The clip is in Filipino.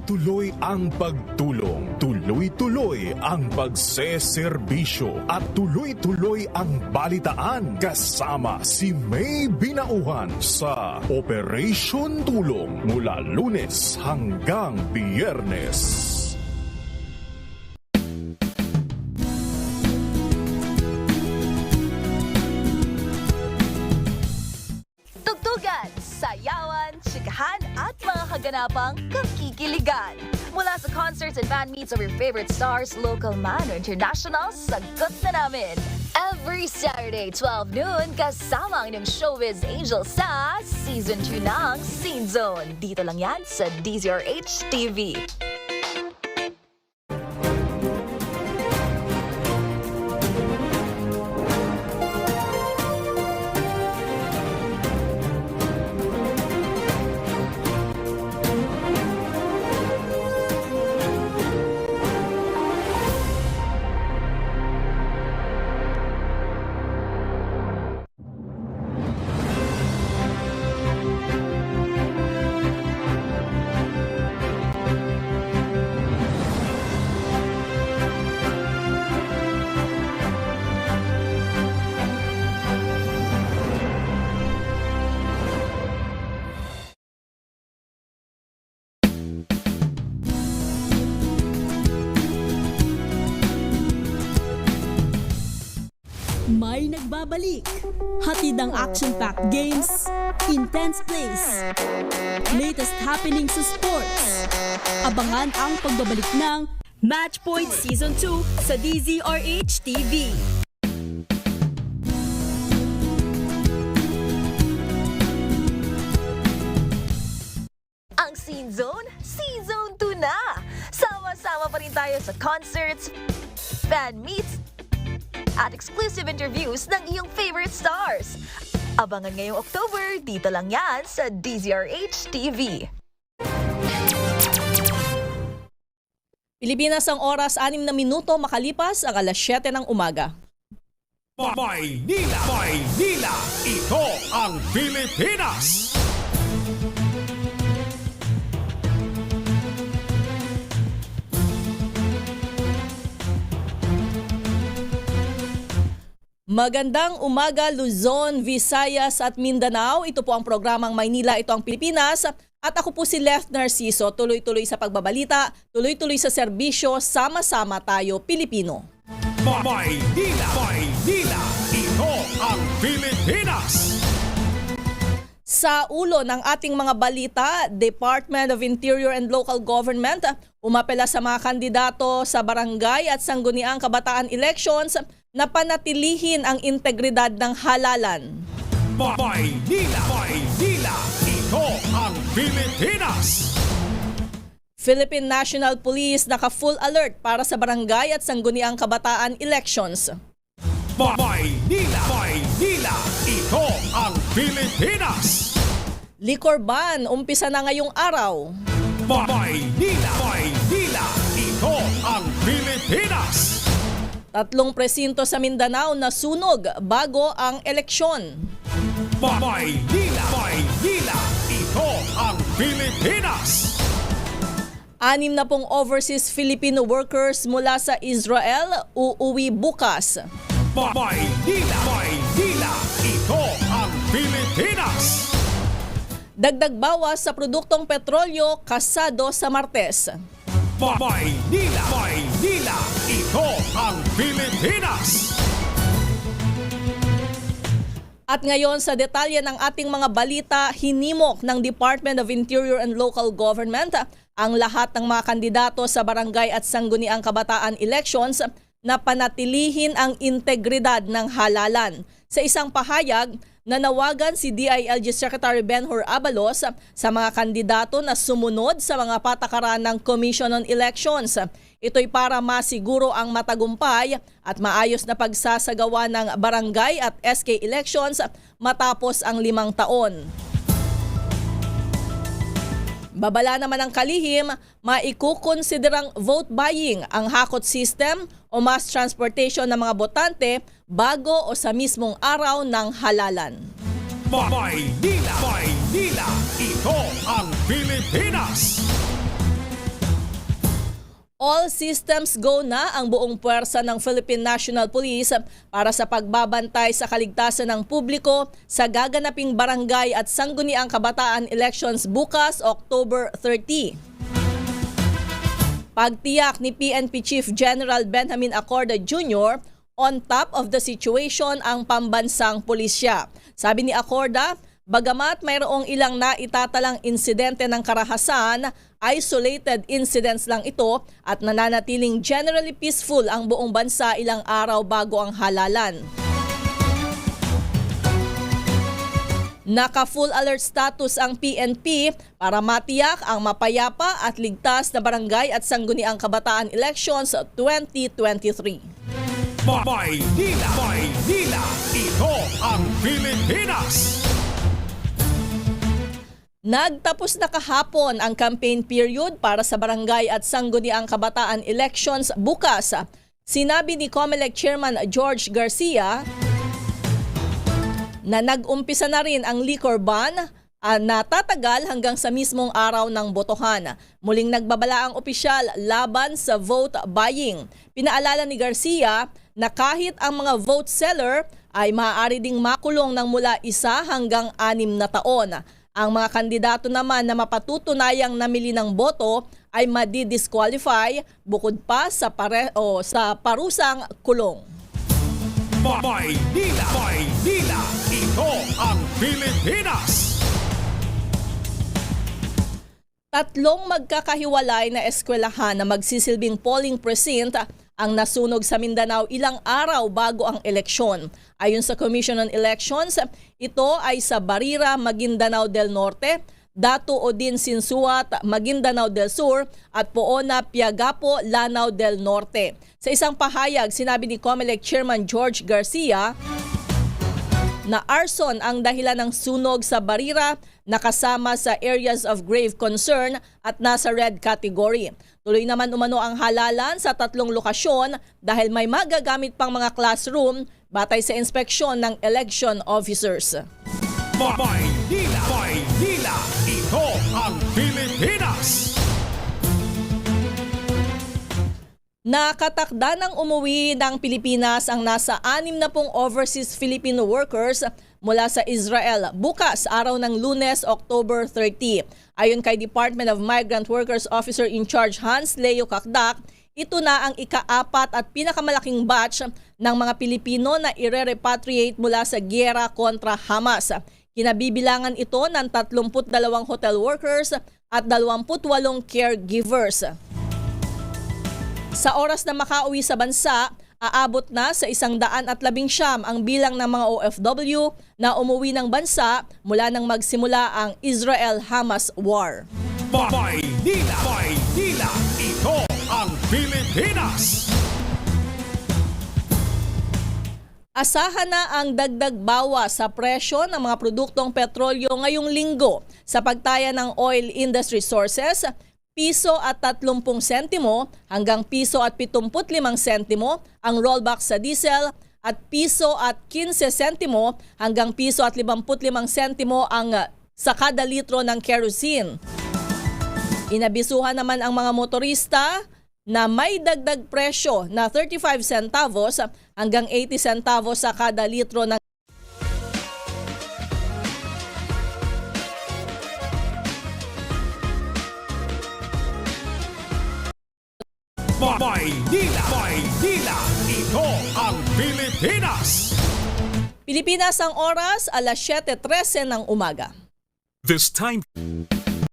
Tuloy-tuloy ang pagtulong, tuloy-tuloy ang pagseserbisyo at tuloy-tuloy ang balitaan kasama si May Binauhan sa Operation Tulong mula Lunes hanggang Biyernes. Tugtugan, sayawan, chikahan at mga kaganapang kakikiligan. Mula sa concerts and fan meets of your favorite stars, local man o international, sagot na namin. Every Saturday, 12 noon, kasama ang inyong showbiz angel sa Season 2 ng Scene Zone. Dito lang yan sa DZRH TV. May nagbabalik. Hatid ang action-packed games, intense plays, latest happening sa sports. Abangan ang pagbabalik ng Matchpoint Season 2 sa DZRH TV. Ang Scene Zone, Season 2 na! Sama-sama pa rin tayo sa concerts, fan meets, at exclusive interviews ng iyong favorite stars. Abangan ngayong October, dito lang yan sa DZRH TV. Pilipinas ang oras, 6 na minuto makalipas ang alas 7 ng umaga. Maynila! Maynila! Ito ang Pilipinas! Magandang umaga Luzon, Visayas at Mindanao. Ito po ang programang Maynila, ito ang Pilipinas. At ako po si Left Narciso, tuloy-tuloy sa pagbabalita, tuloy-tuloy sa serbisyo, sama-sama tayo Pilipino. Maynila! Maynila! Ito ang Pilipinas! Sa ulo ng ating mga balita, Department of Interior and Local Government umapela sa mga kandidato sa barangay at sangguniang kabataan elections na panatilihin ang integridad ng halalan. Maynila! Maynila! Ito ang Pilipinas! Philippine National Police naka-full alert para sa barangay at sangguniang kabataan elections. Maynila! Maynila! Ito ang Pilipinas! Liquor ban, umpisa na ngayong araw. Maynila! Maynila! Ito ang Pilipinas! 3 presinto sa Mindanao na sunog bago ang eleksyon. Maynila! Maynila! Ito ang Pilipinas! 6 na pong overseas Filipino workers mula sa Israel uuwi bukas. Maynila! Maynila! Ito ang Pilipinas! Dagdag bawas sa produktong petrolyo kasado sa Martes. Maynila! Maynila! Ito ang Pilipinas! At ngayon sa detalye ng ating mga balita, hinimok ng Department of Interior and Local Government ang lahat ng mga kandidato sa barangay at sangguniang kabataan elections na panatilihin ang integridad ng halalan. Sa isang pahayag, nanawagan si DILG Secretary Benhur Abalos sa mga kandidato na sumunod sa mga patakaran ng Commission on Elections. Ito'y para masiguro ang matagumpay at maayos na pagsasagawa ng barangay at SK elections matapos ang 5 taon. Babala naman ng kalihim, maikukonsiderang vote buying ang hakot system o mass transportation ng mga botante bago o sa mismong araw ng halalan. Maynila! Maynila! Ito ang Pilipinas! All systems go na ang buong puwersa ng Philippine National Police para sa pagbabantay sa kaligtasan ng publiko sa gaganaping barangay at sangguniang kabataan elections bukas, October 30. Pagtiyak ni PNP Chief General Benjamin Acorda Jr., on top of the situation ang pambansang pulisya. Sabi ni Acorda, bagamat mayroong ilang naitatalang insidente ng karahasan, isolated incidents lang ito at nananatiling generally peaceful ang buong bansa ilang araw bago ang halalan. Naka-full alert status ang PNP para matiyak ang mapayapa at ligtas na barangay at sangguniang kabataan elections 2023. Maynila, ito ang Pilipinas. Nagtapos na kahapon ang campaign period para sa barangay at sangguniang kabataan elections bukas. Sinabi ni COMELEC Chairman George Garcia na nag-umpisa na rin ang liquor ban na tatagal hanggang sa mismong araw ng botohan. Muling nagbabala ang opisyal laban sa vote buying. Pinaalala ni Garcia na kahit ang mga vote seller ay maaari ding makulong ng mula 1 hanggang 6 na taon. Ang mga kandidato naman na mapatutunayang namili ng boto ay madi-disqualify bukod pa sa parusang kulong. Maynila, ito ang Pilipinas. 3 magkakahiwalay na eskwelahan na magsisilbing polling precinct ang nasunog sa Mindanao ilang araw bago ang eleksyon. Ayon sa Commission on Elections, ito ay sa Barira, Maguindanao del Norte, Datu Odin Sinsuat, Maguindanao del Sur at Poona, Piagapo, Lanao del Norte. Sa isang pahayag, sinabi ni COMELEC Chairman George Garcia na arson ang dahilan ng sunog sa Barira na kasama sa areas of grave concern at nasa red category. Tuloy naman umano ang halalan sa 3 lokasyon dahil may magagamit pang mga classroom batay sa inspeksyon ng election officers. Maynila, ito ang Pilipinas. Nakatakda ng umuwi ng Pilipinas ang nasa 60 overseas Filipino workers mula sa Israel bukas, araw ng Lunes, October 30. Ayon kay Department of Migrant Workers Officer in Charge Hans Leo Kakdak, ito na ang ika-4 at pinakamalaking batch ng mga Pilipino na ire-repatriate mula sa giyera kontra Hamas. Kinabibilangan ito ng 32 hotel workers at 28 caregivers. Sa oras na makauwi sa bansa, aabot na sa 119 ang bilang ng mga OFW na umuwi ng bansa mula nang magsimula ang Israel-Hamas war. Maynila, ito ang Pilipinas. Asahan na ang dagdag bawas sa presyo ng mga produktong petrolyo ngayong linggo sa pagtaya ng oil industry sources. Piso at 30 sentimo hanggang piso at 75 sentimo ang rollback sa diesel at piso at 15 sentimo hanggang piso at 55 sentimo ang sa kada litro ng kerosene. Inabisuhan naman ang mga motorista na may dagdag presyo na 35 centavos hanggang 80 centavos sa kada litro ng Maynila, ito ang Pilipinas. Pilipinas ang oras, alas 7:13 ng umaga. This time